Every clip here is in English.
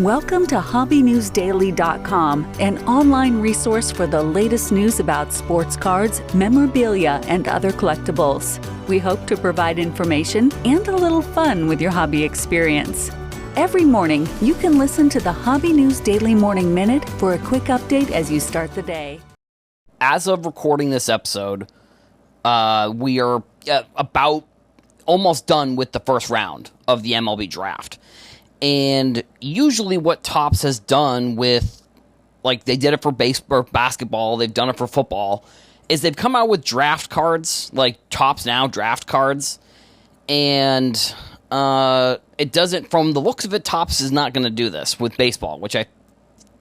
Welcome to Hobbynewsdaily.com, an online resource for the latest news about sports cards, memorabilia, and other collectibles. We hope to provide information and a little fun with your hobby experience. Every morning, you can listen to the Hobby News Daily Morning Minute for a quick update as you start the day. As of recording this episode, we are about almost done with the first round of the MLB draft. And usually what Topps has done with, like they did it for baseball or basketball, they've done it for football, is they've come out with draft cards, like Topps Now draft cards. And it doesn't, from the looks of it, Topps is not going to do this with baseball, which I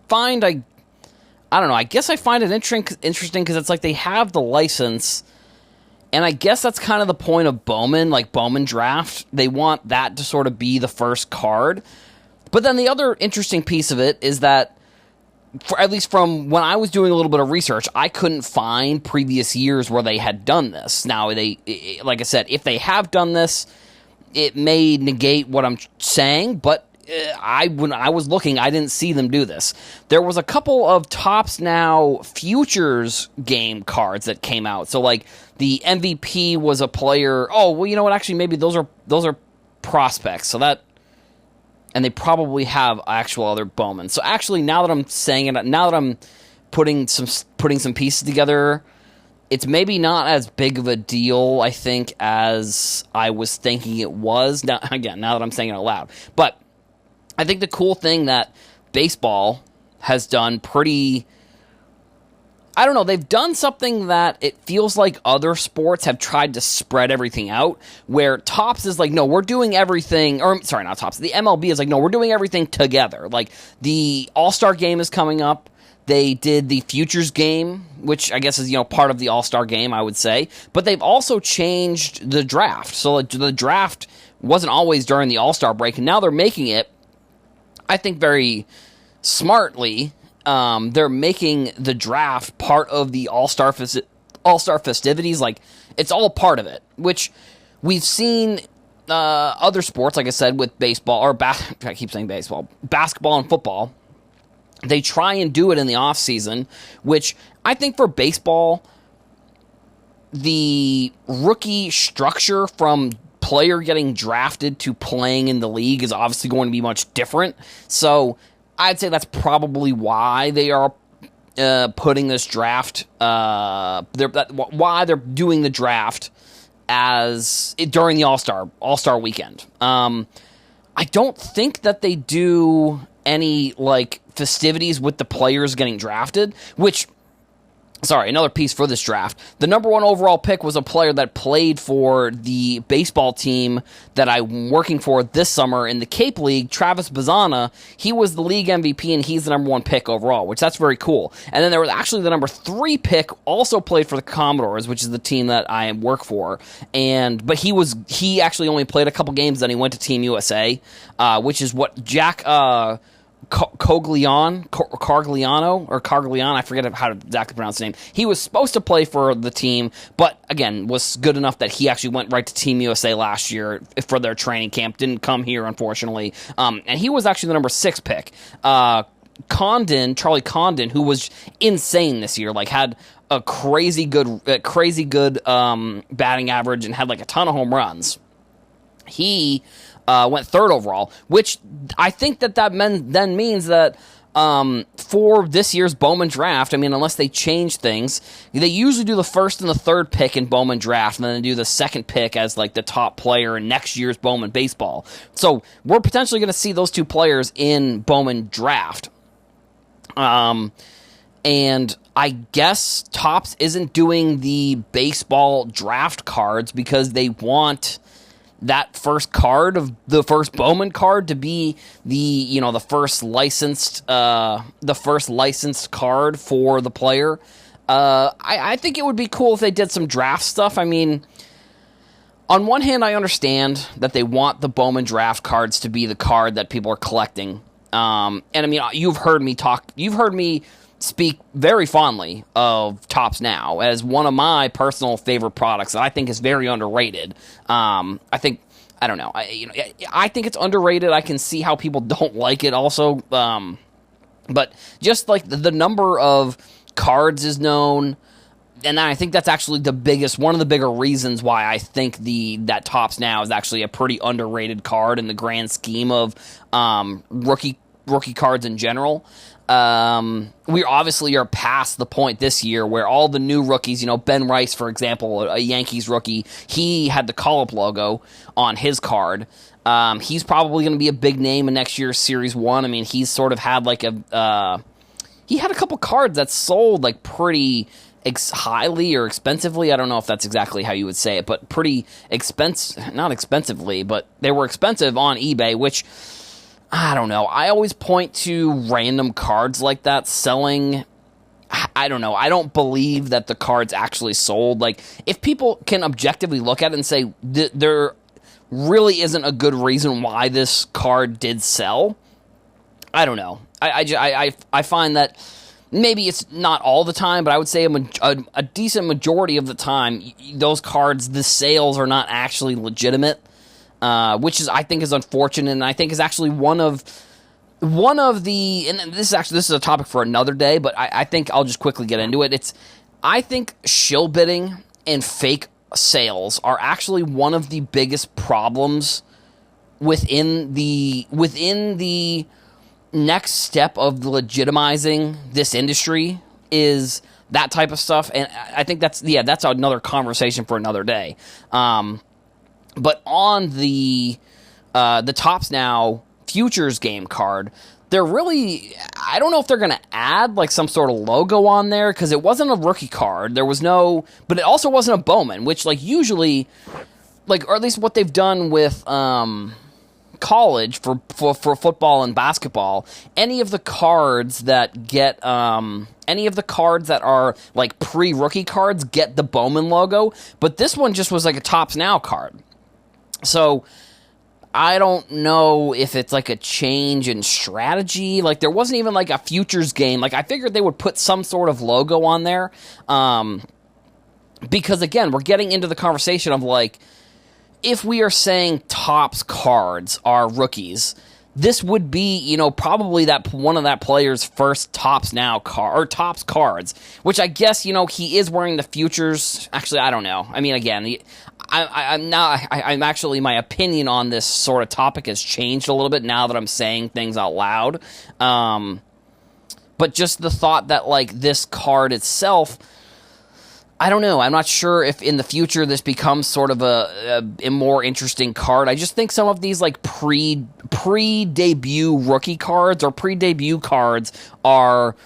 find, I don't know, I guess I find it interesting because it's like they have the license. And I guess that's kind of the point of Bowman, like Bowman Draft. They want that to sort of be the first card. But then the other interesting piece of it is that, at least from when I was doing a little bit of research, I couldn't find previous years where they had done this. Now, like I said, if they have done this, it may negate what I'm saying, but when I was looking, I didn't see them do this. There was a couple of Topps Now futures game cards that came out. So, like, the MVP was a player. Oh, well, you know what? Actually, maybe those are prospects. So that, and they probably have actual other Bowman. So actually, now that I'm saying it, now that I'm putting some pieces together, it's maybe not as big of a deal, I think, as I was thinking it was. Now that I'm saying it out loud, but I think the cool thing that baseball has done they've done something that it feels like other sports have tried to spread everything out, where Topps is like, no, we're doing everything, or sorry, not Topps, the MLB is like, no, we're doing everything together. Like, the All-Star Game is coming up. They did the Futures Game, which I guess is, part of the All-Star Game, I would say. But they've also changed the draft. So the draft wasn't always during the All-Star break, and now they're making it, I think very smartly, they're making the draft part of the All-Star festivities. Like, it's all part of it, which we've seen other sports, like I said, with baseball, or I keep saying baseball, basketball and football. They try and do it in the offseason, which I think for baseball, the rookie structure from player getting drafted to playing in the league is obviously going to be much different. So I'd say that's probably why they are putting this draft, why they're doing the draft during the All-Star weekend. I don't think that they do any, like, festivities with the players getting drafted, which, sorry, another piece for this draft. The number one overall pick was a player that played for the baseball team that I'm working for this summer in the Cape League, Travis Bazzana. He was the league MVP, and he's the number one pick overall, which that's very cool. And then there was actually the number 3 pick, also played for the Commodores, which is the team that I work for. But he actually only played a couple games, then he went to Team USA, which is what Jack Cargliano, I forget how to exactly pronounce his name. He was supposed to play for the team, but again, was good enough that he actually went right to Team USA last year for their training camp. Didn't come here, unfortunately. And he was actually the number 6 pick. Charlie Condon, who was insane this year, like had a crazy good batting average and had like a ton of home runs. He went 3rd overall, which I think that then means that for this year's Bowman Draft, I mean, unless they change things, they usually do the 1st and the 3rd pick in Bowman Draft, and then they do the 2nd pick as, like, the top player in next year's Bowman Baseball. So we're potentially going to see those 2 players in Bowman Draft. And I guess Topps isn't doing the baseball draft cards because they want that first card of the first Bowman card to be the first licensed card for the player. I think it would be cool if they did some draft stuff. I mean, on one hand, I understand that they want the Bowman draft cards to be the card that people are collecting. And I mean, you've heard me speak very fondly of Topps Now as one of my personal favorite products that I think is very underrated. I think I don't know. I think it's underrated. I can see how people don't like it also. But just like the number of cards is known, and I think that's actually one of the bigger reasons why I think that Topps Now is actually a pretty underrated card in the grand scheme of rookie cards in general. We obviously are past the point this year where all the new rookies, Ben Rice, for example, a Yankees rookie, he had the call-up logo on his card. He's probably going to be a big name in next year's Series 1. I mean, he's sort of had he had a couple cards that sold like pretty highly or expensively. I don't know if that's exactly how you would say it, but pretty not expensively, but they were expensive on eBay, which I don't know. I always point to random cards like that selling. I don't know. I don't believe that the cards actually sold. Like, if people can objectively look at it and say there really isn't a good reason why this card did sell, I don't know. I find that maybe it's not all the time, but I would say a decent majority of the time, those cards, the sales are not actually legitimate. Which I think is unfortunate, and I think is actually one of the, and this is a topic for another day, but I think I'll just quickly get into it. I think shill bidding and fake sales are actually one of the biggest problems within the next step of legitimizing this industry is that type of stuff, and I think that's another conversation for another day. But on the Topps Now futures game card, they're really, I don't know if they're going to add like some sort of logo on there, because it wasn't a rookie card. There was no, but it also wasn't a Bowman, which like usually, like, or at least what they've done with college for football and basketball, any of the cards that are like pre-rookie cards get the Bowman logo, but this one just was like a Topps Now card. So I don't know if it's like a change in strategy. Like, there wasn't even like a futures game. Like, I figured they would put some sort of logo on there. Because again, we're getting into the conversation of like, if we are saying Topps cards are rookies, this would be, probably that one of that player's first Topps Now card, or Topps cards, which I guess, he is wearing the futures. Actually, I don't know. I mean, again, I'm actually, my opinion on this sort of topic has changed a little bit now that I'm saying things out loud. But just the thought that like this card itself, I don't know. I'm not sure if in the future this becomes sort of a more interesting card. I just think some of these like pre-debut rookie cards or pre-debut cards are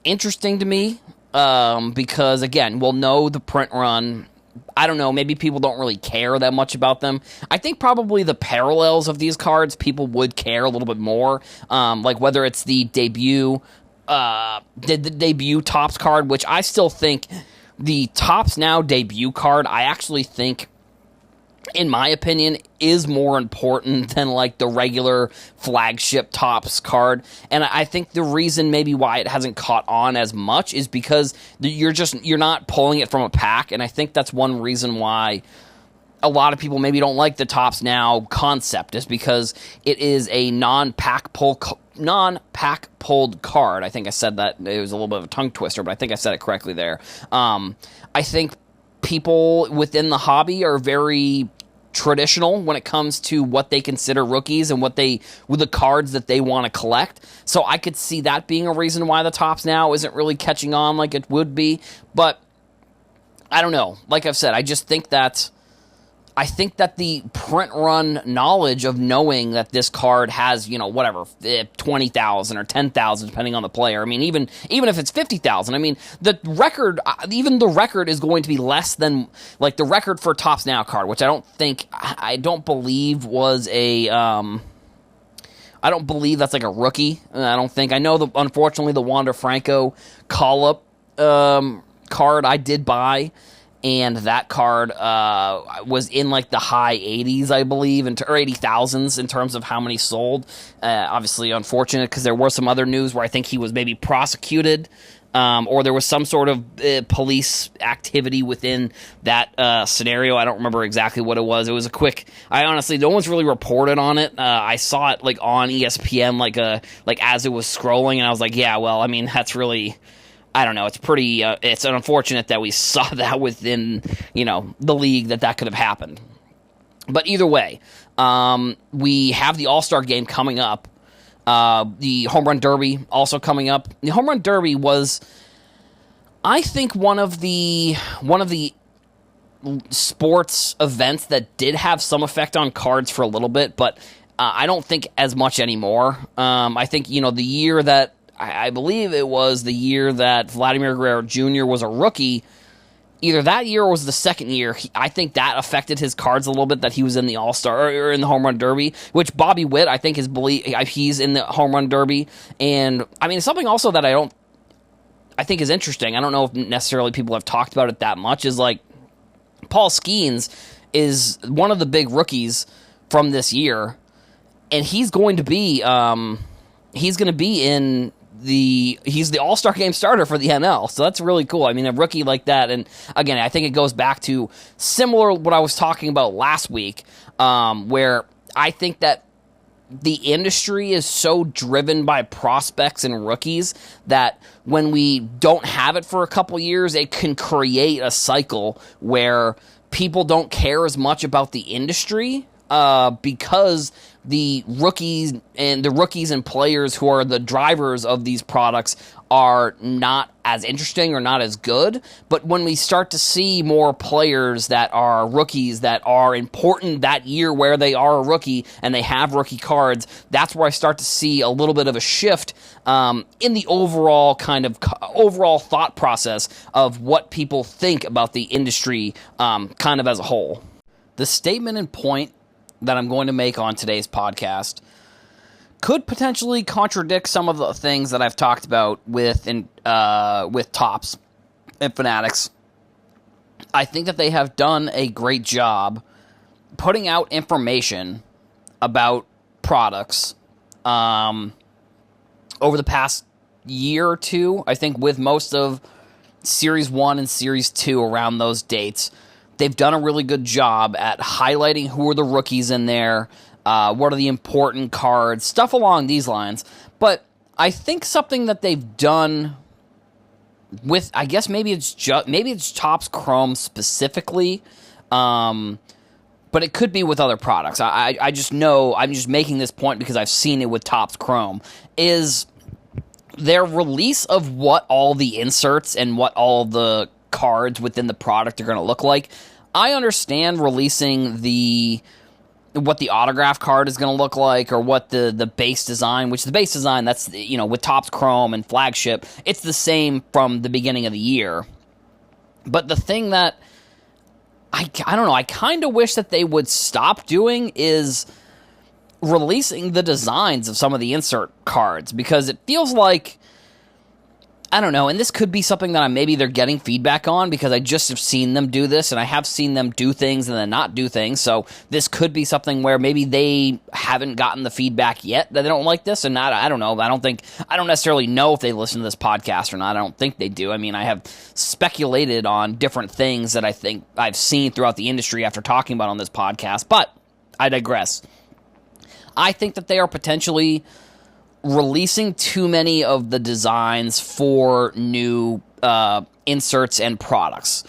interesting to me, because again, we'll know the print run. I don't know, maybe people don't really care that much about them. I think probably the parallels of these cards, people would care a little bit more. Like whether it's the debut Topps card, which I still think the Topps Now debut card, I actually think, in my opinion, is more important than like the regular flagship Topps card. And I think the reason maybe why it hasn't caught on as much is because you're not pulling it from a pack. And I think that's one reason why a lot of people maybe don't like the Topps Now concept, is because it is a non-pack pulled card. I think I said that. It was a little bit of a tongue twister, but I think I said it correctly there. I think people within the hobby are very traditional when it comes to what they consider rookies and with the cards that they want to collect. So I could see that being a reason why the Topps Now isn't really catching on like it would be. But I don't know. Like I've said, I think that the print run knowledge of knowing that this card has, 20,000 or 10,000, depending on the player. I mean, even if it's 50,000, I mean, the record is going to be less than, like, the record for Topps Now card, which I don't believe was a, I don't believe that's like a rookie. I know unfortunately, the Wander Franco call-up card I did buy, and that card was in like the high 80s, I believe, or 80,000s in terms of how many sold. Obviously unfortunate because there was some other news where I think he was maybe prosecuted, or there was some sort of police activity within that scenario. I don't remember exactly what it was. It was no one's really reported on it. I saw it like on ESPN, like as it was scrolling, and I was like, yeah, well, I mean, that's really, I don't know. It's pretty. It's unfortunate that we saw that within, the league that could have happened. But either way, we have the All-Star game coming up. The Home Run Derby also coming up. The Home Run Derby was, I think, one of the sports events that did have some effect on cards for a little bit, but I don't think as much anymore. I think, the year that, I believe it was the year that Vladimir Guerrero Jr. was a rookie, either that year or was the second year, I think that affected his cards a little bit, that he was in the All-Star or in the Home Run Derby, which Bobby Witt, I think, he's in the Home Run Derby. And, I mean, something also that I think is interesting, I don't know if necessarily people have talked about it that much, is like Paul Skeens is one of the big rookies from this year, and he's going to be he's the All-Star game starter for the NL, so that's really cool. I mean, a rookie like that, and again, I think it goes back to similar what I was talking about last week, where I think that the industry is so driven by prospects and rookies that when we don't have it for a couple years, it can create a cycle where people don't care as much about the industry, because the rookies and players who are the drivers of these products are not as interesting or not as good. But when we start to see more players that are rookies that are important that year where they are a rookie and they have rookie cards, that's where I start to see a little bit of a shift in the overall thought process of what people think about the industry kind of as a whole. The statement and point that I'm going to make on today's podcast could potentially contradict some of the things that I've talked about with Topps and Fanatics. I think that they have done a great job putting out information about products over the past year or two. I think with most of Series 1 and Series 2 around those dates, they've done a really good job at highlighting who are the rookies in there, what are the important cards, stuff along these lines. But I think something that they've done with, I guess maybe it's Topps Chrome specifically, but it could be with other products. I just know, I'm just making this point because I've seen it with Topps Chrome, is their release of what all the inserts and what all the cards within the product are going to look like. I understand releasing what the autograph card is going to look like, or what the base design, which the base design, that's, with Topps Chrome and Flagship, it's the same from the beginning of the year. But the thing that I don't know, I kind of wish that they would stop doing is releasing the designs of some of the insert cards, because it feels like, I don't know, and this could be something that they're getting feedback on, because I just have seen them do this, and I have seen them do things and then not do things, so this could be something where maybe they haven't gotten the feedback yet that they don't like this, and I don't know, I don't necessarily know if they listen to this podcast or not. I don't think they do. I mean, I have speculated on different things that I think I've seen throughout the industry after talking about on this podcast, but I digress. I think that they are potentially releasing too many of the designs for new inserts and products.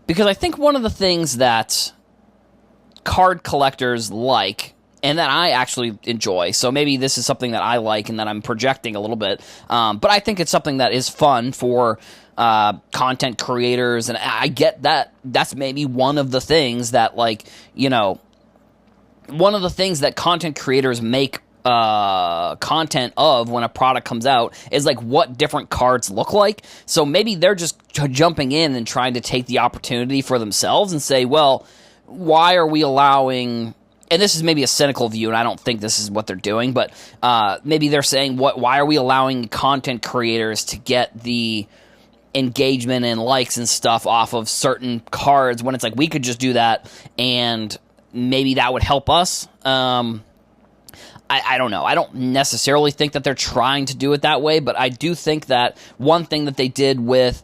Because I think one of the things that card collectors like, and that I actually enjoy, so maybe this is something that I like and that I'm projecting a little bit, but I think it's something that is fun for content creators, and I get that that's maybe one of the things that, one of the things that content creators make content of when a product comes out is like what different cards look like. So maybe they're just jumping in and trying to take the opportunity for themselves and say, well, why are we allowing, and this is maybe a cynical view, and I don't think this is what they're doing, but maybe they're saying, why are we allowing content creators to get the engagement and likes and stuff off of certain cards when it's like we could just do that and maybe that would help us. I don't know. I don't necessarily think that they're trying to do it that way, but I do think that one thing that they did with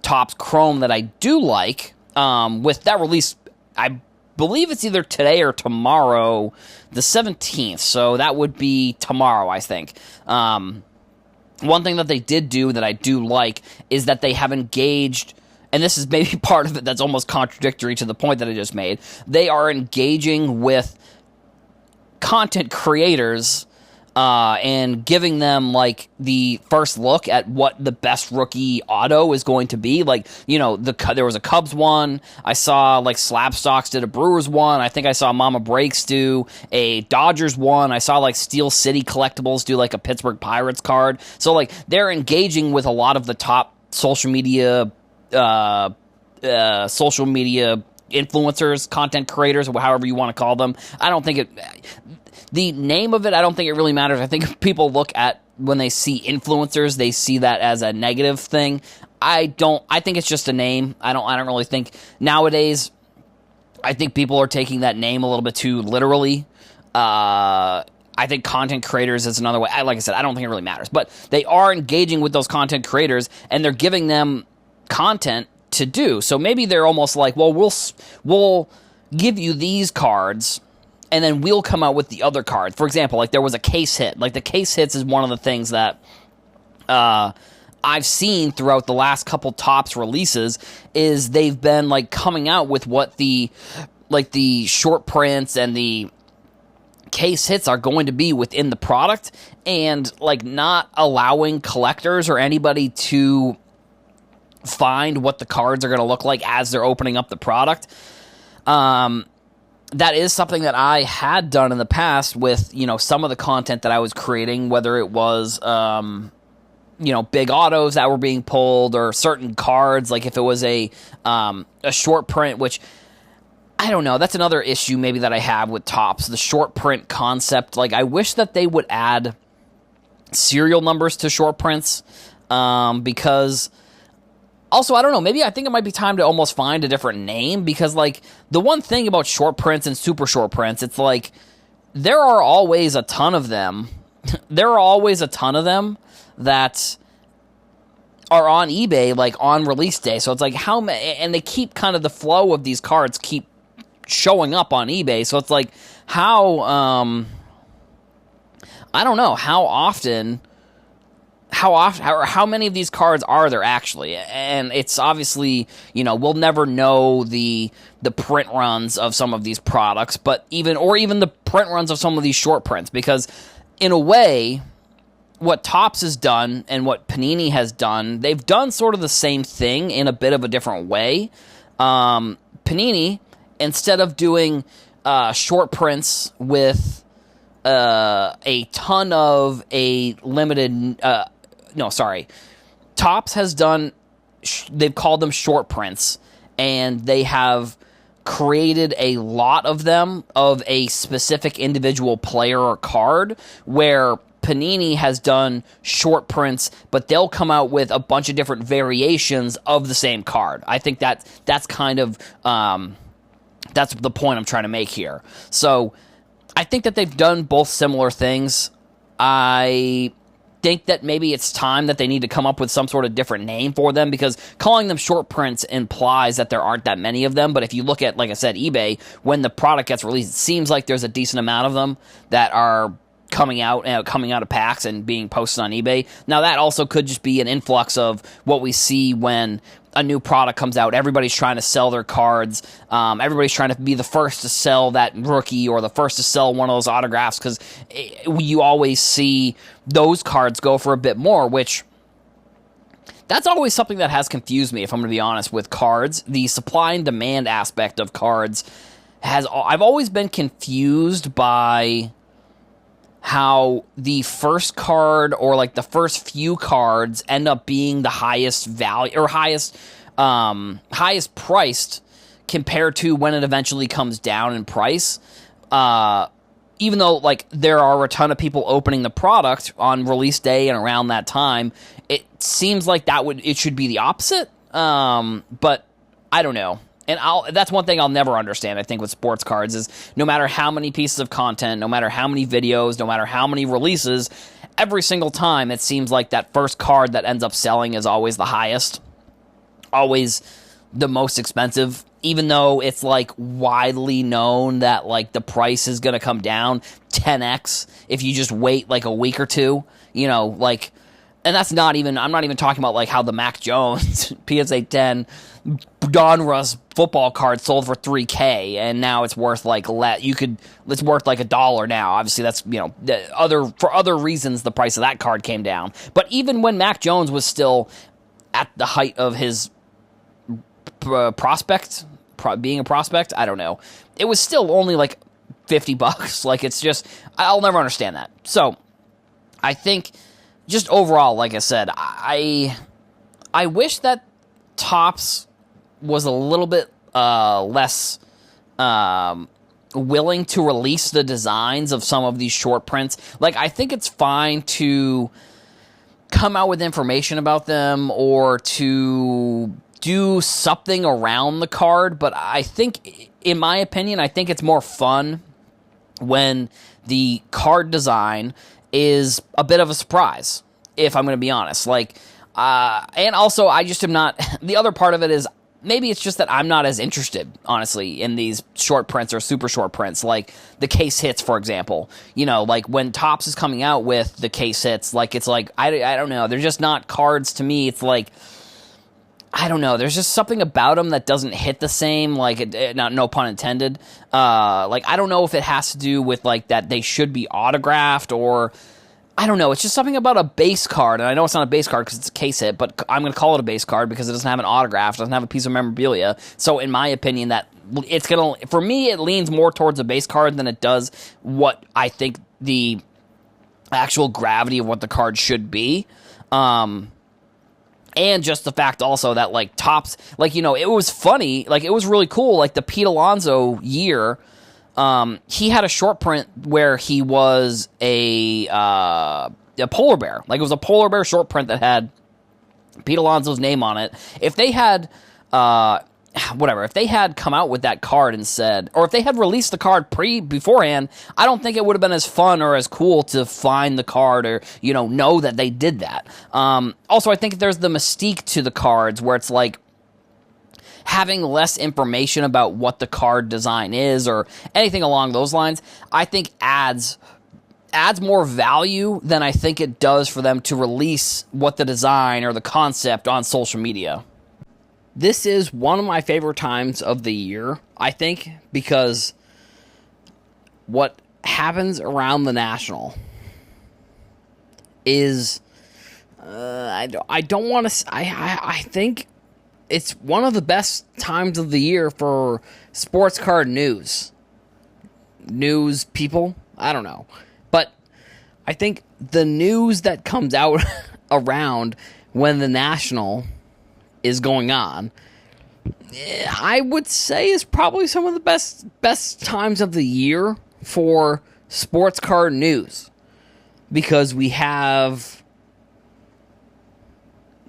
Topps Chrome that I do like, with that release, I believe it's either today or tomorrow, the 17th, so that would be tomorrow, I think. One thing that they did do that I do like is that they have engaged, and this is maybe part of it that's almost contradictory to the point that I just made, they are engaging with content creators and giving them like the first look at what the best rookie auto is going to be. Like, you know, there was a Cubs one. I saw like Slabstocks did a Brewers one. I think I saw Mama Breaks do a Dodgers one. I saw like Steel City Collectibles do like a Pittsburgh Pirates card. So like they're engaging with a lot of the top social media influencers, content creators, or however you want to call them. I don't think the name of it, I don't think it really matters. I think if people look at when they see influencers, they see that as a negative thing. I think it's just a name. I don't really think nowadays, I think people are taking that name a little bit too literally. I think content creators is another way. Like I said, I don't think it really matters, but they are engaging with those content creators and they're giving them content to do. So maybe they're almost like, well, we'll give you these cards and then we'll come out with the other cards. For example, like there was a case hit. Like the case hits is one of the things that I've seen throughout the last couple Topps releases is they've been like coming out with what the short prints and the case hits are going to be within the product and like not allowing collectors or anybody to find what the cards are going to look like as they're opening up the product. That is something that I had done in the past with, you know, some of the content that I was creating, whether it was, you know, big autos that were being pulled or certain cards, like if it was a short print, which I don't know, that's another issue maybe that I have with Topps, the short print concept. Like I wish that they would add serial numbers to short prints, because also, I don't know, maybe I think it might be time to almost find a different name, because, like, the one thing about short prints and super short prints, it's like, there are always a ton of them. There are always a ton of them that are on eBay, like, on release day. So it's like, how many, and they keep kind of the flow of these cards keep showing up on eBay. So it's like, how, I don't know, how many of these cards are there actually? And it's obviously, you know, we'll never know the print runs of some of these products, but even the print runs of some of these short prints, because in a way, what Topps has done and what Panini has done, they've done sort of the same thing in a bit of a different way. Panini, instead of doing short prints with a ton of a limited... Topps has done, they've called them short prints, and they have created a lot of them of a specific individual player or card, where Panini has done short prints, but they'll come out with a bunch of different variations of the same card. I think that's kind of, that's the point I'm trying to make here. So I think that they've done both similar things. I think that maybe it's time that they need to come up with some sort of different name for them, because calling them short prints implies that there aren't that many of them. But if you look at, like I said, eBay, when the product gets released, it seems like there's a decent amount of them that are coming out of packs and being posted on eBay. Now, that also could just be an influx of what we see when a new product comes out. Everybody's trying to sell their cards. Everybody's trying to be the first to sell that rookie or the first to sell one of those autographs, because you always see those cards go for a bit more, which that's always something that has confused me, if I'm going to be honest, with cards. The supply and demand aspect of cards I've always been confused by how the first card or like the first few cards end up being the highest value or highest priced compared to when it eventually comes down in price. even though like there are a ton of people opening the product on release day and around that time, it seems like it should be the opposite. But I don't know. And that's one thing I'll never understand, I think, with sports cards is no matter how many pieces of content, no matter how many videos, no matter how many releases, every single time it seems like that first card that ends up selling is always the highest, always the most expensive, even though it's like widely known that like the price is going to come down 10x if you just wait like a week or two, like, and that's not even, I'm not even talking about like how the Mac Jones PSA 10 Donruss football card sold for $3,000 and now it's worth like it's worth like $1 now. Obviously that's, for other reasons the price of that card came down. But even when Mac Jones was still at the height of his being a prospect, I don't know, it was still only like $50. Like, it's just, I'll never understand that. So I think just overall, like I said, I wish that Topps was a little bit less willing to release the designs of some of these short prints. Like, I think it's fine to come out with information about them or to do something around the card, but I think, in my opinion, I think it's more fun when the card design is a bit of a surprise, if I'm going to be honest. Like, and also, I just am not, the other part of it is, maybe it's just that I'm not as interested, honestly, in these short prints or super short prints, like the case hits, for example. Like when Topps is coming out with the case hits, like, it's like, I don't know, they're just not cards to me. It's like, I don't know, there's just something about them that doesn't hit the same, like, no pun intended. Like, I don't know if it has to do with, like, that they should be autographed, or, I don't know, it's just something about a base card, and I know it's not a base card because it's a case hit, but I'm going to call it a base card because it doesn't have an autograph, it doesn't have a piece of memorabilia, so in my opinion, that it's going to, for me, it leans more towards a base card than it does what I think the actual gravity of what the card should be. And just the fact also that, like, Topps, like, it was funny, like, it was really cool, like, the Pete Alonso year, he had a short print where he was a polar bear. Like, it was a polar bear short print that had Pete Alonso's name on it. If they had, if they had come out with that card and said, or if they had released the card beforehand, I don't think it would have been as fun or as cool to find the card or, know that they did that. Also, I think there's the mystique to the cards where it's like having less information about what the card design is or anything along those lines, I think adds more value than I think it does for them to release what the design or the concept on social media. This is one of my favorite times of the year, I think, because what happens around the National is, I don't want to, I think it's one of the best times of the year for sports card news people, I don't know, but I think the news that comes out around when the National is going on, I would say is probably some of the best times of the year for sports card news, because we have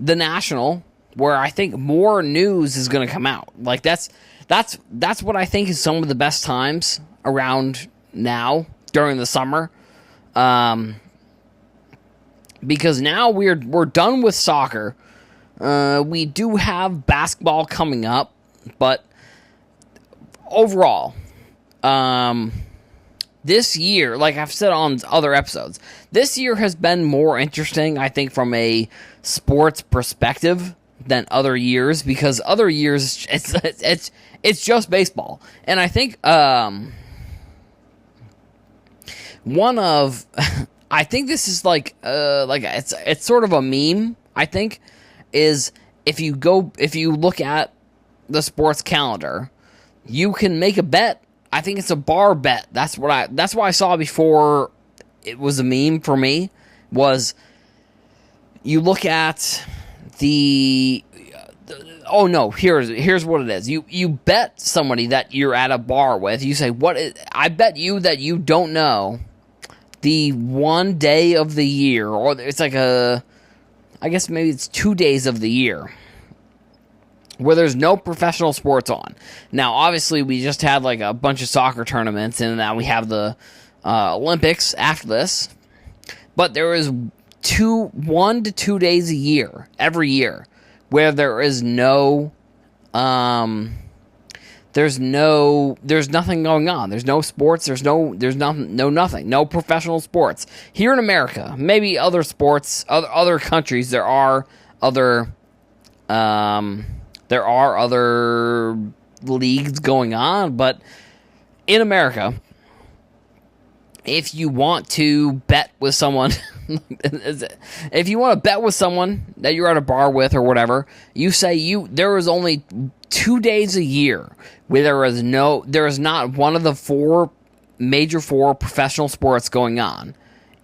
the National, where I think more news is going to come out. Like, that's what I think is some of the best times around now during the summer, because now we're done with soccer. We do have basketball coming up, but overall, this year, like I've said on other episodes, this year has been more interesting, I think, from a sports perspective than other years, because other years it's just baseball. And I think I think this is like it's sort of a meme, I think, is if you look at the sports calendar, you can make a bet. I think it's a bar bet. That's what I saw before it was a meme for me, was you look at the Oh no, here's what it is. You bet somebody that you're at a bar with. You say, I bet you that you don't know the one day of the year, or it's like I guess maybe it's 2 days of the year where there's no professional sports on. Now, obviously, we just had like a bunch of soccer tournaments, and now we have the Olympics after this. But there is 1 to 2 days a year, every year, where there is there's nothing going on. There's no sports. There's nothing. No professional sports here in America. Maybe other sports, other countries. There are other leagues going on, but in America, if you want to bet with someone, if you want to bet with someone that you're at a bar with or whatever, you say there is only 2 days a year where there is not one of the major four professional sports going on.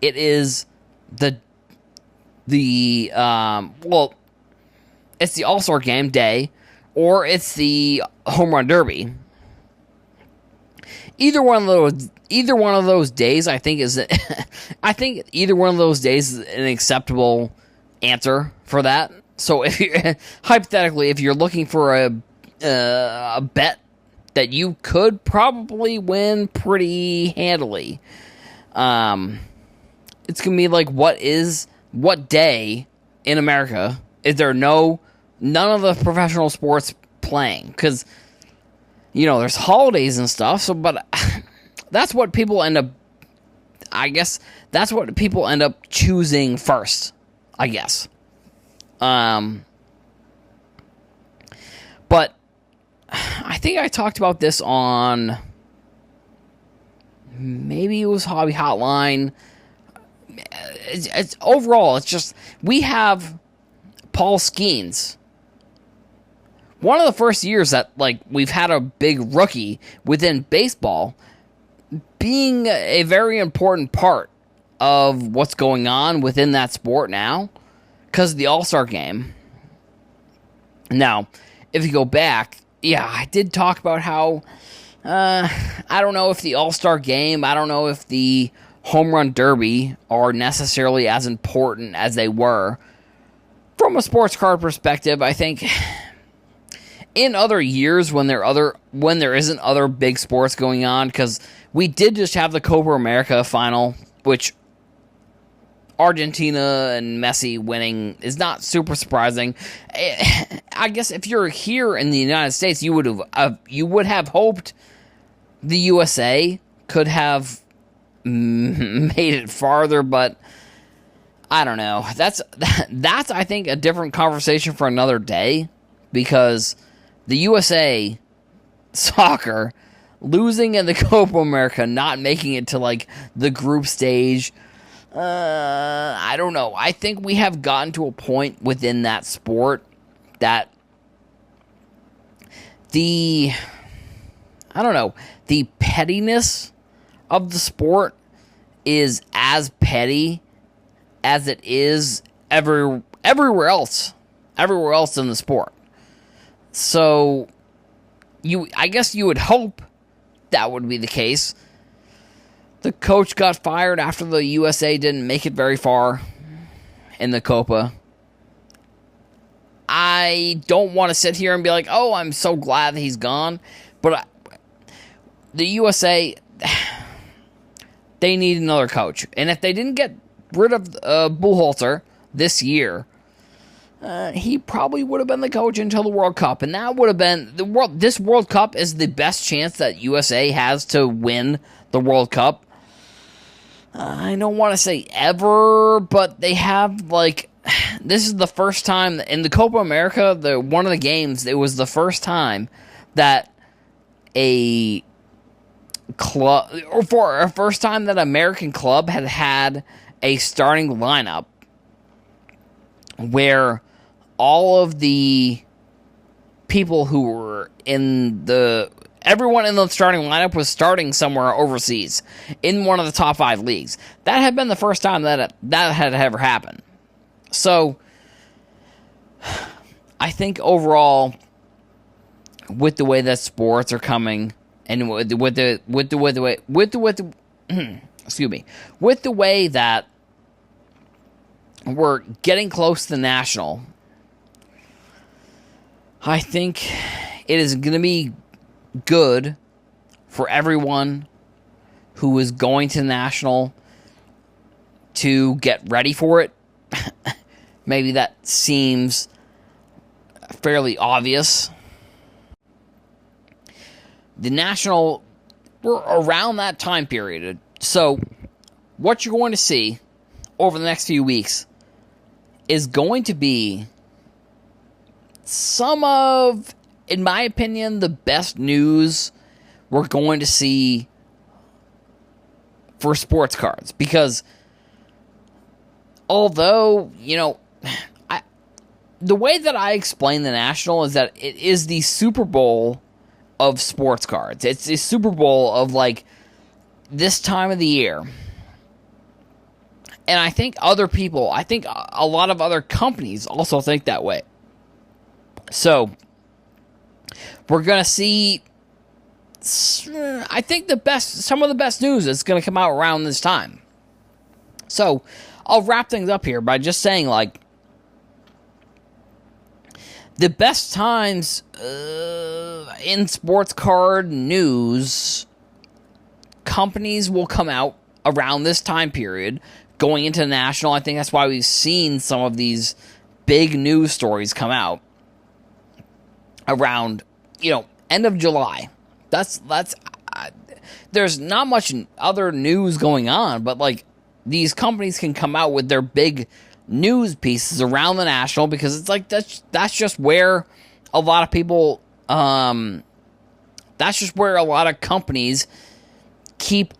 It is it's the All-Star Game day, or it's the Home Run Derby. Either one of those days, I think either one of those days is an acceptable answer for that. So if you hypothetically, if you're looking for a bet that you could probably win pretty handily, it's gonna be like, what day in America is there none of the professional sports playing? Because there's holidays and stuff. So, but that's what people end up. I guess that's what people end up choosing first, I guess. But I think I talked about this on, maybe it was Hobby Hotline. It's overall, it's just, we have Paul Skeens. One of the first years that we've had a big rookie within baseball, being a very important part of what's going on within that sport now, because of the All-Star Game. Now, if you go back, I did talk about how I don't know if the All-Star Game, I don't know if the Home Run Derby are necessarily as important as they were. From a sports card perspective, I think in other years when there isn't other big sports going on, because we did just have the Copa America final, which Argentina and Messi winning is not super surprising. I guess if you're here in the United States, you would have hoped the USA could have made it farther, but I don't know. That's I think a different conversation for another day, because the USA soccer losing in the Copa America, not making it to the group stage. I don't know. I think we have gotten to a point within that sport that the pettiness of the sport is as petty as it is everywhere else in the sport. So I guess you would hope that would be the case. The coach got fired after the USA didn't make it very far in the Copa. I don't want to sit here and be like, oh, I'm so glad that he's gone. But the USA, they need another coach. And if they didn't get rid of Buchholzer this year, he probably would have been the coach until the World Cup. And that would have been this World Cup is the best chance that USA has to win the World Cup. I don't want to say ever, but they have, this is the first time in the Copa America, one of the games, it was the first time that a club, or for a first time that an American club had a starting lineup where all of the people who were everyone in the starting lineup was starting somewhere overseas in one of the top 5 leagues. That had been the first time that had ever happened. So, I think overall, with the way that sports are coming, and with the way that we're getting close to the National, I think it is going to be good for everyone who is going to the National to get ready for it. Maybe that seems fairly obvious. The National, we're around that time period. So what you're going to see over the next few weeks is going to be some of, in my opinion, the best news we're going to see for sports cards. Because although, the way that I explain the National is that it is the Super Bowl of sports cards. It's the Super Bowl of, like, this time of the year. And I think other people, I think a lot of other companies also think that way. So, we're going to see, I think some of the best news is going to come out around this time. So, I'll wrap things up here by just saying, like, the best times in sports card news, companies will come out around this time period, going into the National. I think that's why we've seen some of these big news stories come out around, end of July. That's there's not much other news going on, but, like, these companies can come out with their big news pieces around the National, because it's like that's just where a lot of people that's just where a lot of companies keep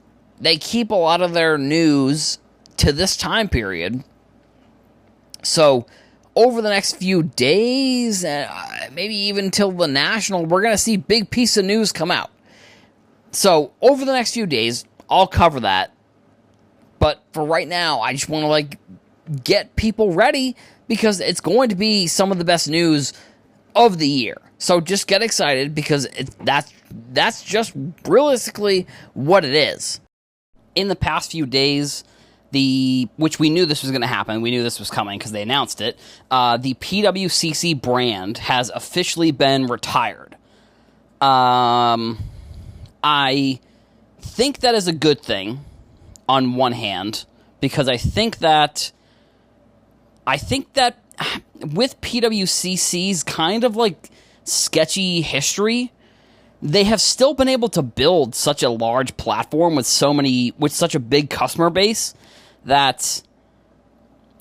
a lot of their news to this time period. So over the next few days, maybe even till the National, we're going to see big piece of news come out. So over the next few days, I'll cover that. But for right now, I just want to, like, get people ready, because it's going to be some of the best news of the year. So just get excited, because that's just realistically what it is. In the past few days, which we knew this was going to happen, we knew this was coming because they announced it, the PWCC brand has officially been retired. I think that is a good thing on one hand, because I think that with PWCC's kind of, like, sketchy history, they have still been able to build such a large platform with such a big customer base that,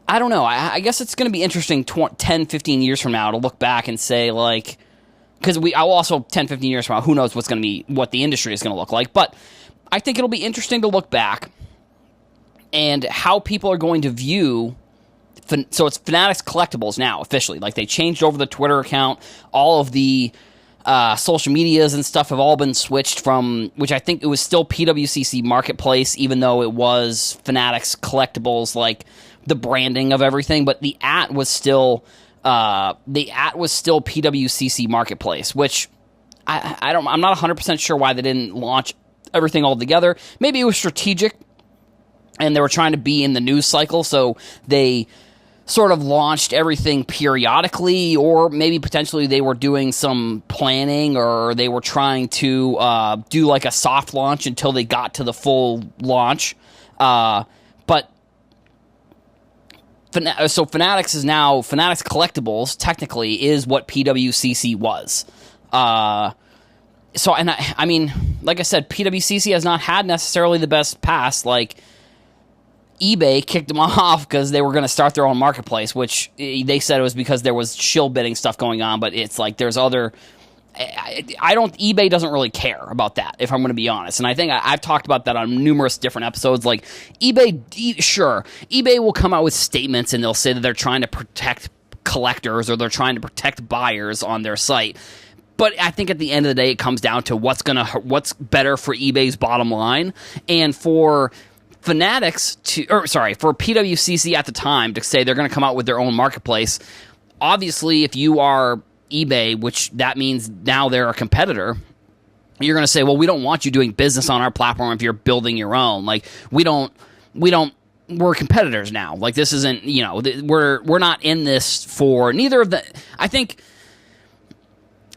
I don't know, I guess it's going to be interesting 10, 15 years from now to look back and say, like, because I'll also 10, 15 years from now, who knows what the industry is going to look like, but I think it'll be interesting to look back and how people are going to view. So it's Fanatics Collectibles now, officially. Like, they changed over the Twitter account. All of the social medias and stuff have all been switched from, which I think it was still PWCC Marketplace, even though it was Fanatics Collectibles, like, the branding of everything. But the @ was still PWCC Marketplace, which I'm not 100% sure why they didn't launch everything all together. Maybe it was strategic, and they were trying to be in the news cycle, so they sort of launched everything periodically, or maybe potentially they were doing some planning, or they were trying to do, like, a soft launch until they got to the full launch. But so Fanatics is now, Fanatics Collectibles technically is what PWCC was. So, and I mean, like I said, PWCC has not had necessarily the best past. Like, eBay kicked them off because they were going to start their own marketplace, which they said it was because there was shill bidding stuff going on, but it's like there's other... eBay doesn't really care about that, if I'm going to be honest. And I think I've talked about that on numerous different episodes. Like, eBay will come out with statements and they'll say that they're trying to protect collectors or they're trying to protect buyers on their site. But I think at the end of the day, it comes down to what's better for eBay's bottom line, and for Fanatics for PWCC at the time to say they're going to come out with their own marketplace. obviously, if you are eBay, which that means now they're a competitor, you're going to say, well, we don't want you doing business on our platform if you're building your own. Like, we're competitors now. Like, this isn't, we're not in this for neither of the, I think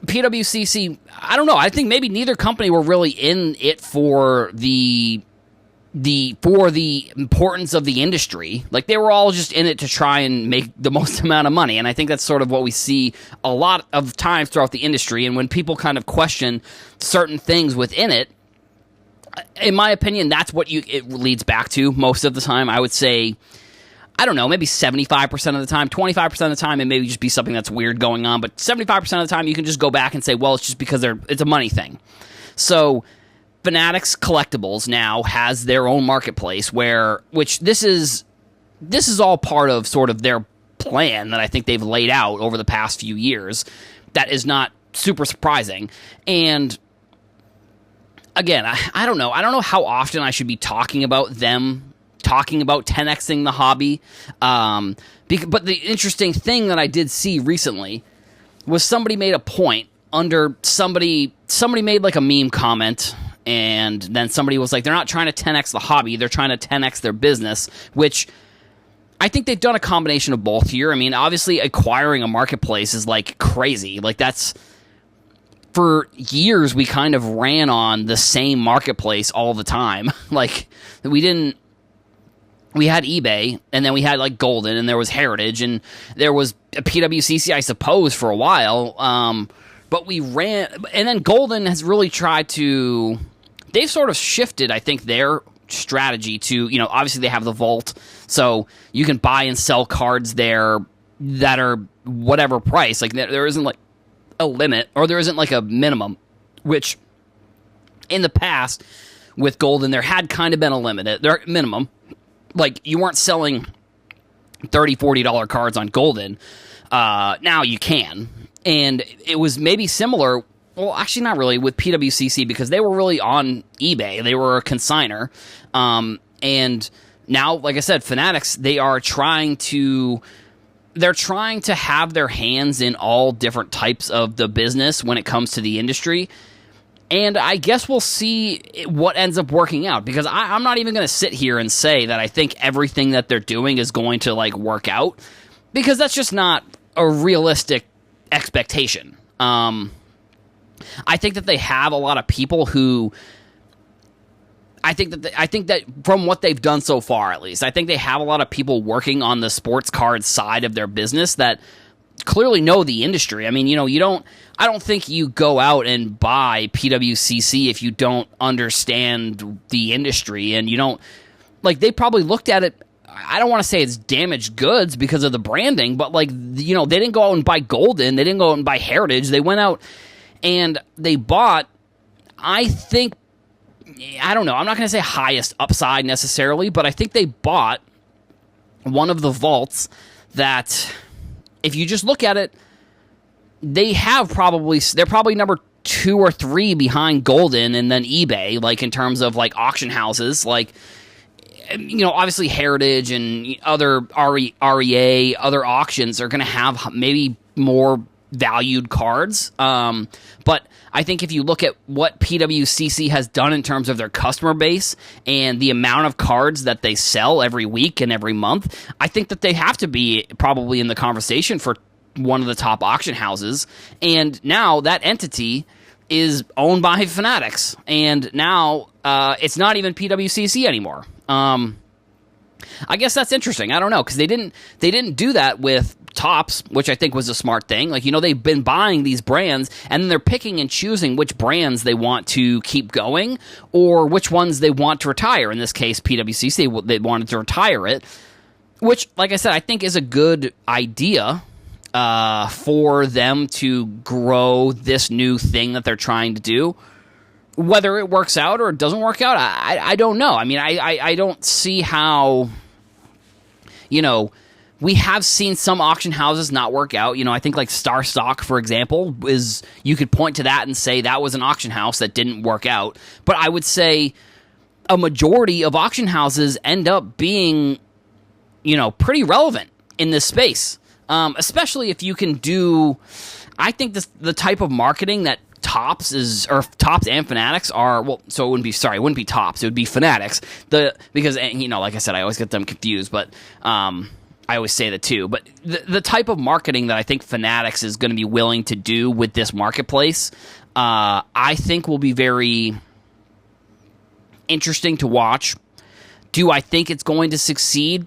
PWCC, I don't know. I think maybe neither company were really in it for the importance of the industry. Like, they were all just in it to try and make the most amount of money. And I think that's sort of what we see a lot of times throughout the industry. And when people kind of question certain things within it, in my opinion, that's what it leads back to most of the time. I would say, I don't know, maybe 75% of the time, 25% of the time, it may just be something that's weird going on. But 75% of the time, you can just go back and say, well, it's just because it's a money thing. So Fanatics Collectibles now has their own marketplace which this is all part of sort of their plan that I think they've laid out over the past few years. That is not super surprising. And again, I don't know. I don't know how often I should be talking about 10xing the hobby. But the interesting thing that I did see recently was somebody made a point under somebody made like a meme comment, and then somebody was like, they're not trying to 10x the hobby, they're trying to 10x their business, which I think they've done a combination of both here. I mean, obviously acquiring a marketplace is like crazy. Like, that's, for years we kind of ran on the same marketplace all the time. Like, we had eBay, and then we had like Golden, and there was Heritage, and there was a PWCC, I suppose, for a while. But we ran, and then Golden has really tried to, they've sort of shifted, I think, their strategy to, obviously they have the vault, so you can buy and sell cards there that are whatever price. Like, there isn't like a limit, or there isn't like a minimum, which in the past with Golden, there had kind of been a minimum. Like, you weren't selling $30, $40 cards on Golden. Now you can. And it was maybe similar, well, actually not really, with PWCC, because they were really on eBay. They were a consigner. And now, like I said, Fanatics, they're trying to have their hands in all different types of the business when it comes to the industry. And I guess we'll see what ends up working out, because I'm not even going to sit here and say that I think everything that they're doing is going to like work out, because that's just not a realistic expectation. I think that they have a lot of people who, I think that from what they've done so far, at least, I think they have a lot of people working on the sports card side of their business that clearly know the industry. I mean, I don't think you go out and buy PWCC if you don't understand the industry, and you don't, like, they probably looked at it, I don't want to say it's damaged goods because of the branding, but like, they didn't go out and buy Golden, they didn't go out and buy Heritage, they went out and they bought, I think, I don't know, I'm not going to say highest upside necessarily, but I think they bought one of the vaults that, if you just look at it, they're probably number 2 or 3 behind Golden and then eBay, like, in terms of like auction houses. Like, obviously Heritage and other REA, other auctions are going to have maybe more valued cards. But I think if you look at what PWCC has done in terms of their customer base and the amount of cards that they sell every week and every month, I think that they have to be probably in the conversation for one of the top auction houses. And now that entity is owned by Fanatics, and now it's not even PWCC anymore. I guess that's interesting. I don't know, because they didn't do that with Topps, which I think was a smart thing. Like, they've been buying these brands, and then they're picking and choosing which brands they want to keep going or which ones they want to retire. In this case, PWCC, they wanted to retire it, which, like I said, I think is a good idea for them to grow this new thing that they're trying to do. Whether it works out or it doesn't work out, I don't know. I mean, I don't see how, we have seen some auction houses not work out. I think like Star Stock, for example, you could point to that and say that was an auction house that didn't work out. But I would say a majority of auction houses end up being, pretty relevant in this space. especially if you can do, I think the type of marketing that Topps and Fanatics are, well, so it wouldn't be Topps, it would be Fanatics, because, like I said, I always get them confused, but, I always say that too, but the type of marketing that I think Fanatics is going to be willing to do with this marketplace, I think will be very interesting to watch. Do I think it's going to succeed?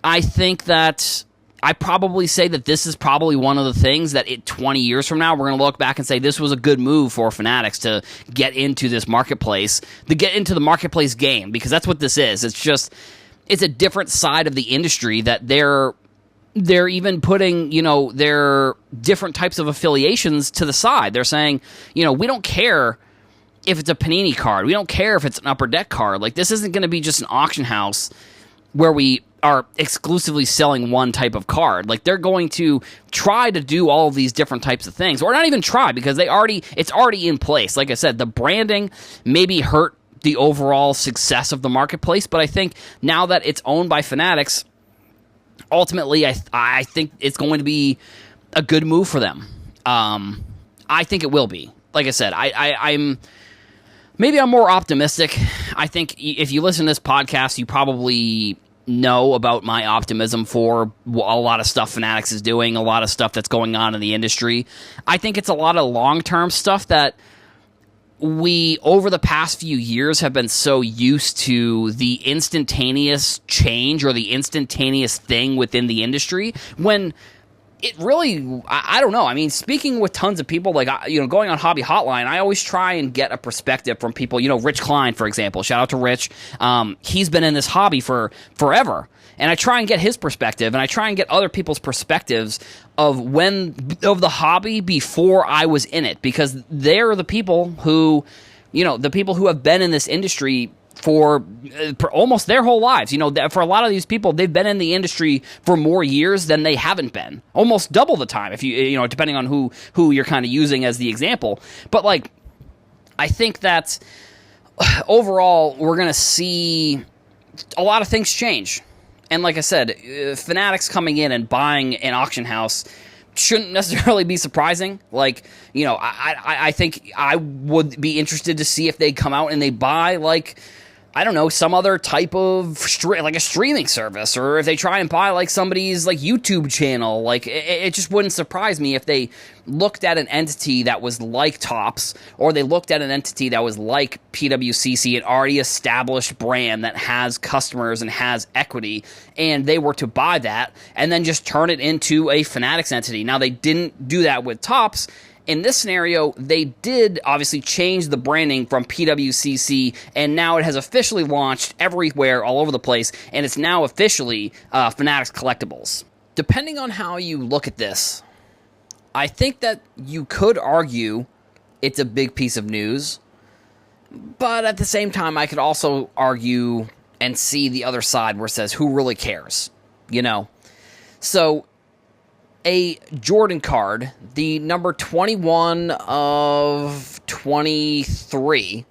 I think that I probably say that this is probably one of the things that 20 years from now, we're going to look back and say this was a good move for Fanatics to get into this marketplace, to get into the marketplace game, because that's what this is. It's a different side of the industry that they're even putting, their different types of affiliations to the side. They're saying, we don't care if it's a Panini card. We don't care if it's an Upper Deck card. Like, this isn't going to be just an auction house where we are exclusively selling one type of card. Like, they're going to try to do all of these different types of things, or not even try, because it's already in place. Like I said, the branding maybe hurt the overall success of the marketplace, but I think now that it's owned by Fanatics, ultimately, I think it's going to be a good move for them. I think it will be. Like I said, I'm more optimistic. I think if you listen to this podcast, you probably know about my optimism for a lot of stuff Fanatics is doing, a lot of stuff that's going on in the industry. I think it's a lot of long-term stuff that we, over the past few years, have been so used to the instantaneous change or the instantaneous thing within the industry, when it really, I don't know. I mean, speaking with tons of people, like, going on Hobby Hotline, I always try and get a perspective from people. Rich Klein, for example. Shout out to Rich. He's been in this hobby for forever. And I try and get his perspective, and I try and get other people's perspectives of the hobby before I was in it, because they're the people who, have been in this industry for almost their whole lives. For a lot of these people, they've been in the industry for more years than they haven't been, almost double the time, if you depending on who you're kind of using as the example. But, like, I think that overall we're going to see a lot of things change. And like I said, Fanatics coming in and buying an auction house shouldn't necessarily be surprising. Like, I think I would be interested to see if they come out and they buy, like, I don't know, some other type of like a streaming service, or if they try and buy like somebody's like YouTube channel. Like, it just wouldn't surprise me if they looked at an entity that was like Topps, or they looked at an entity that was like PWCC, an already established brand that has customers and has equity, and they were to buy that and then just turn it into a Fanatics entity. Now, they didn't do that with Topps. In this scenario, they did obviously change the branding from PWCC, and now it has officially launched everywhere, all over the place, and it's now officially Fanatics Collectibles. Depending on how you look at this, I think that you could argue it's a big piece of news, but at the same time, I could also argue and see the other side where it says, who really cares? So, a Jordan card, the number 21 of 23,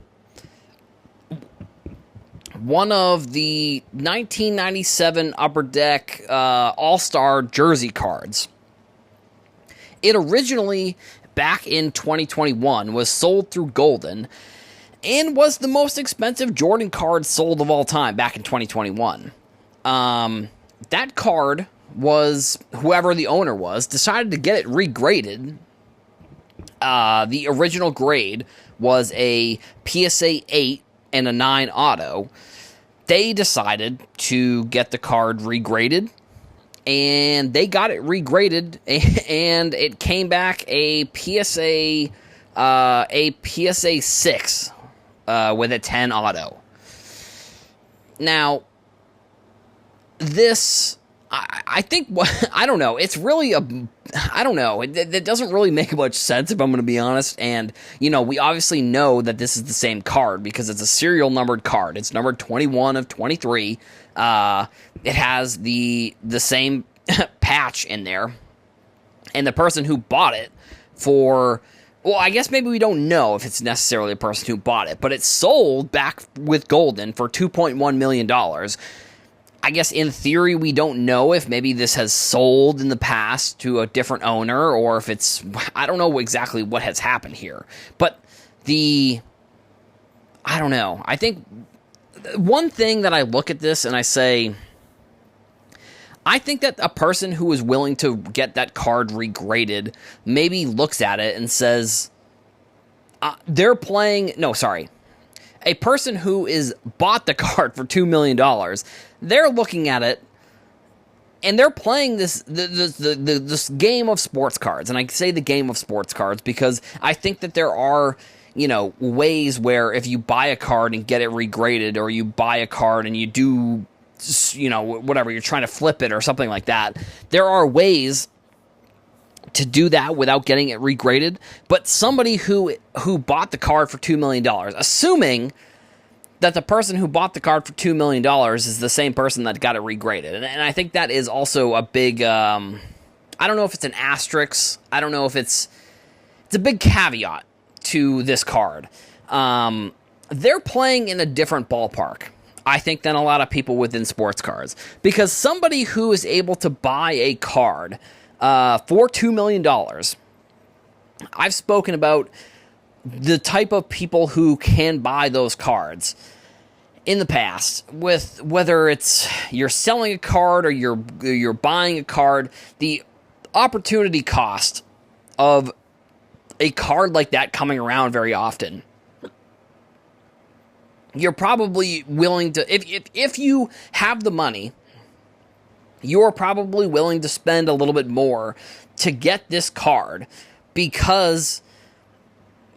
one of the 1997 Upper Deck All-Star jersey cards. It originally, back in 2021, was sold through Golden and was the most expensive Jordan card sold of all time back in 2021. That card was, whoever the owner was, decided to get it regraded. The original grade was a PSA 8 and a 9 auto. They decided to get the card regraded, and they got it regraded, and it came back a PSA 6 with a 10 auto. Now, this, I think, I don't know, it's really I don't know, it doesn't really make much sense, if I'm going to be honest, and, we obviously know that this is the same card, because it's a serial numbered card. It's numbered 21 of 23, it has the same patch in there, and the person who bought it for, well, I guess maybe we don't know if it's necessarily the person who bought it, but it sold back with Golden for $2.1 million. I guess in theory, we don't know if maybe this has sold in the past to a different owner, or if it's, I don't know exactly what has happened here. But I don't know. I think one thing that I look at this and I say, I think that a person who is willing to get that card regraded maybe looks at it and says, a person who is bought the card for $2 million, they're looking at it and they're playing this game of sports cards. And I say the game of sports cards because I think that there are, ways where if you buy a card and get it regraded, or you buy a card and you do, whatever, you're trying to flip it or something like that, there are ways to do that without getting it regraded. But somebody who bought the card for $2 million, assuming that the person who bought the card for $2 million is the same person that got it regraded. And I think that is also a big, I don't know if it's an asterisk. I don't know if it's a big caveat to this card. They're playing in a different ballpark, I think, than a lot of people within sports cards. Because somebody who is able to buy a card for $2 million, I've spoken about the type of people who can buy those cards in the past, with whether it's you're selling a card or you're buying a card, the opportunity cost of a card like that coming around very often. You're probably willing to, if you have the money, you're probably willing to spend a little bit more to get this card because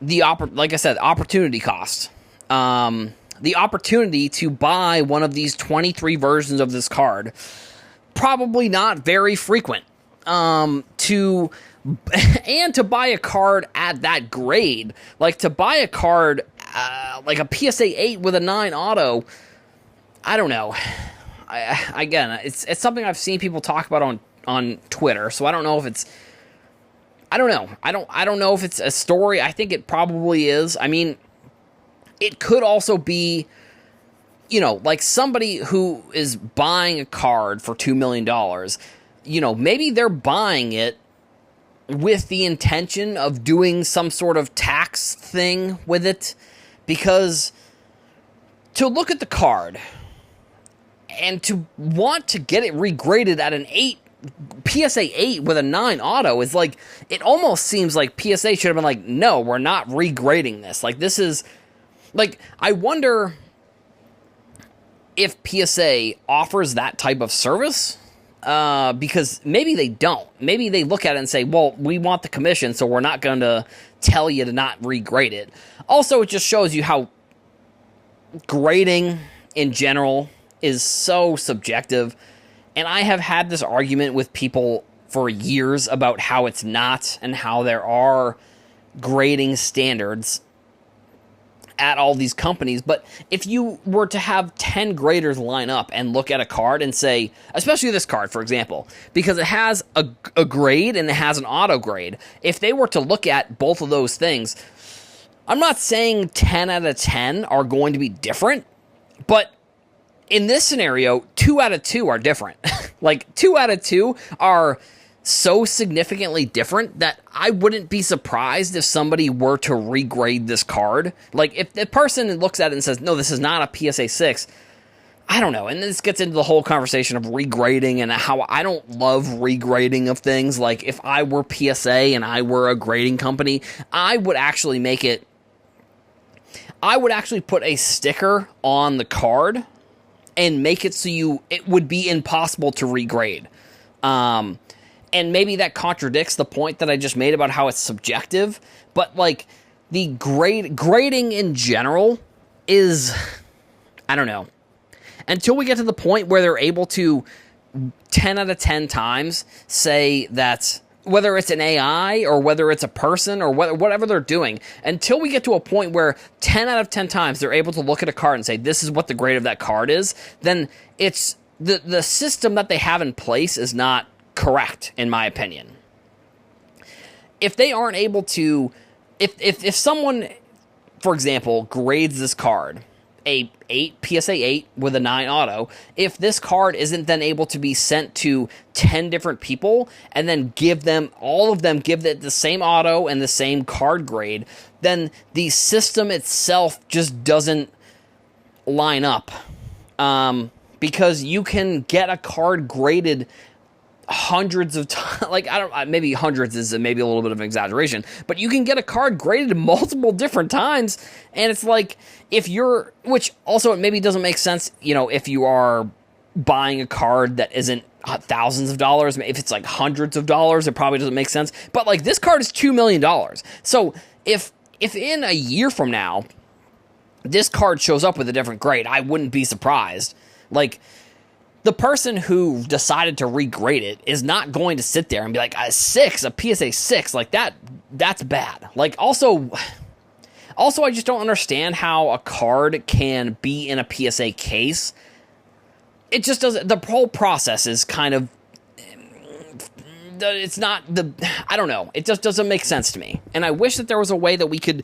like I said, opportunity cost. The opportunity to buy one of these 23 versions of this card, probably not very frequent. To buy a card at that grade, like to buy a card like a PSA 8 with a 9 auto, I don't know. Again, it's something I've seen people talk about on Twitter, so I don't know if it's, I don't know. I don't know if it's a story. I think it probably is. I mean, it could also be, like somebody who is buying a card for $2 million, maybe they're buying it with the intention of doing some sort of tax thing with it, because to look at the card and to want to get it regraded at an 8, PSA 8 with a 9 auto is like, it almost seems like PSA should have been like, no, we're not regrading this. Like, this is, like, I wonder if PSA offers that type of service, because maybe they don't. Maybe they look at it and say, well, we want the commission, so we're not going to tell you to not regrade it. Also, it just shows you how grading in general is so subjective. And I have had this argument with people for years about how it's not, and how there are grading standards at all these companies. But if you were to have 10 graders line up and look at a card and say, especially this card, for example, because it has a grade and it has an auto grade, if they were to look at both of those things, I'm not saying 10 out of 10 are going to be different, but in this scenario, 2 out of 2 are different. Like, 2 out of 2 are so significantly different that I wouldn't be surprised if somebody were to regrade this card. Like, if the person looks at it and says, no, this is not a PSA 6, I don't know. And this gets into the whole conversation of regrading and how I don't love regrading of things. Like, if I were PSA and I were a grading company, I would actually put a sticker on the card and make it so it would be impossible to regrade. And maybe that contradicts the point that I just made about how it's subjective, but like the grading in general is, I don't know. Until we get to the point where they're able to 10 out of 10 times say that, whether it's an AI or whether it's a person or whatever they're doing, until we get to a point where 10 out of 10 times they're able to look at a card and say, this is what the grade of that card is, then it's the system that they have in place is not correct, in my opinion. If they aren't able to, if someone, for example, grades this card a PSA 8 with a 9 auto, if this card isn't then able to be sent to 10 different people and then all of them give it the same auto and the same card grade, then the system itself just doesn't line up. Because you can get a card graded hundreds of times, like, maybe hundreds is maybe a little bit of an exaggeration, but you can get a card graded multiple different times, and it's like, which also it maybe doesn't make sense, if you are buying a card that isn't thousands of dollars, if it's like hundreds of dollars, it probably doesn't make sense, but like, this card is $2 million, so if in a year from now, this card shows up with a different grade, I wouldn't be surprised. Like, the person who decided to regrade it is not going to sit there and be like, a PSA 6, like that's bad. Like, also, I just don't understand how a card can be in a PSA case. It just doesn't, the whole process is kind of, I don't know, it just doesn't make sense to me. And I wish that there was a way that we could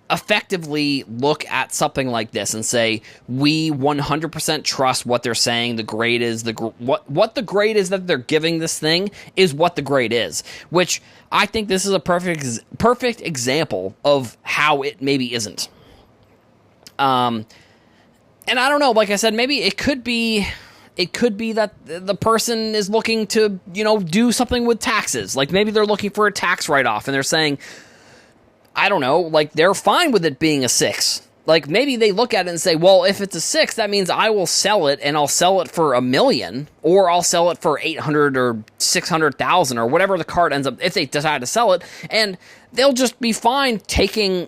effectively look at something like this and say, we 100% trust what they're saying. The grade is what the grade is that they're giving this thing is what the grade is, which I think this is a perfect example of how it maybe isn't. And I don't know, like I said, maybe it could be that the person is looking to, do something with taxes. Like, maybe they're looking for a tax write-off and they're saying, I don't know, like, they're fine with it being a 6. Like, maybe they look at it and say, well, if it's a 6, that means I will sell it, and I'll sell it for $1 million, or I'll sell it for 800 or 600,000, or whatever the card ends up, if they decide to sell it, and they'll just be fine taking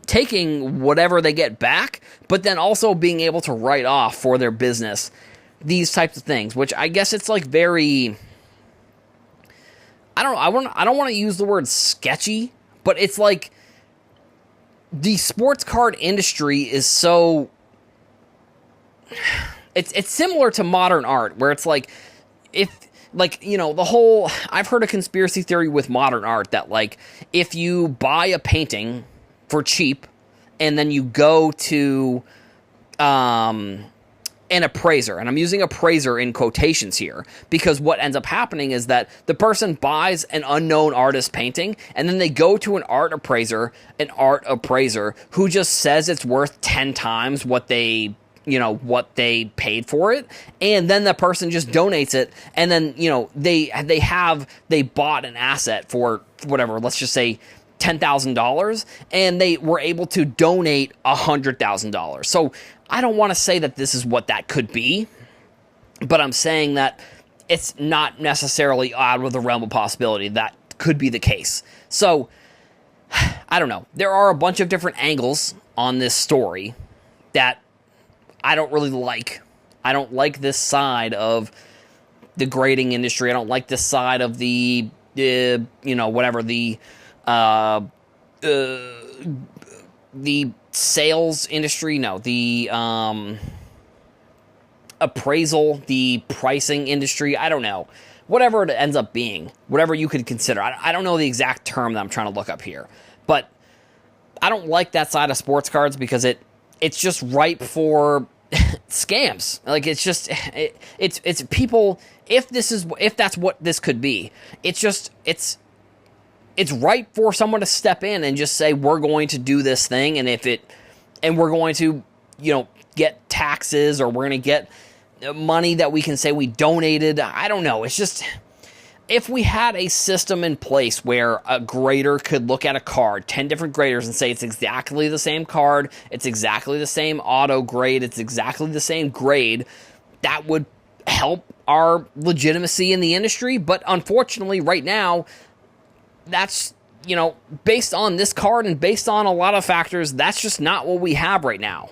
taking whatever they get back, but then also being able to write off for their business these types of things, which I guess it's like very, I don't want to use the word sketchy, but it's like the sports card industry is so, it's similar to modern art, where it's like, the whole, I've heard a conspiracy theory with modern art that, like, if you buy a painting for cheap and then you go to an appraiser, and I'm using appraiser in quotations here, because what ends up happening is that the person buys an unknown artist painting, and then they go to an art appraiser who just says it's worth 10 times what they paid for it, and then the person just donates it, and then, they bought an asset for whatever, let's just say $10,000, and they were able to donate $100,000. So I don't want to say that this is what that could be, but I'm saying that it's not necessarily out of the realm of possibility that could be the case. So, I don't know. There are a bunch of different angles on this story that I don't really like. I don't like this side of the grading industry. I don't like this side of the, the sales industry, the appraisal, the pricing industry, I don't know. Whatever it ends up being, whatever you could consider. I don't know the exact term that I'm trying to look up here. But I don't like that side of sports cards because it's just ripe for scams. Like, it's just, it's people, if that's what this could be, it's ripe for someone to step in and just say, we're going to do this thing, and we're going to, get taxes, or we're going to get money that we can say we donated. I don't know. It's just, if we had a system in place where a grader could look at a card, 10 different graders, and say it's exactly the same card, it's exactly the same auto grade, it's exactly the same grade, that would help our legitimacy in the industry. But unfortunately, right now, that's, based on this card and based on a lot of factors, that's just not what we have right now.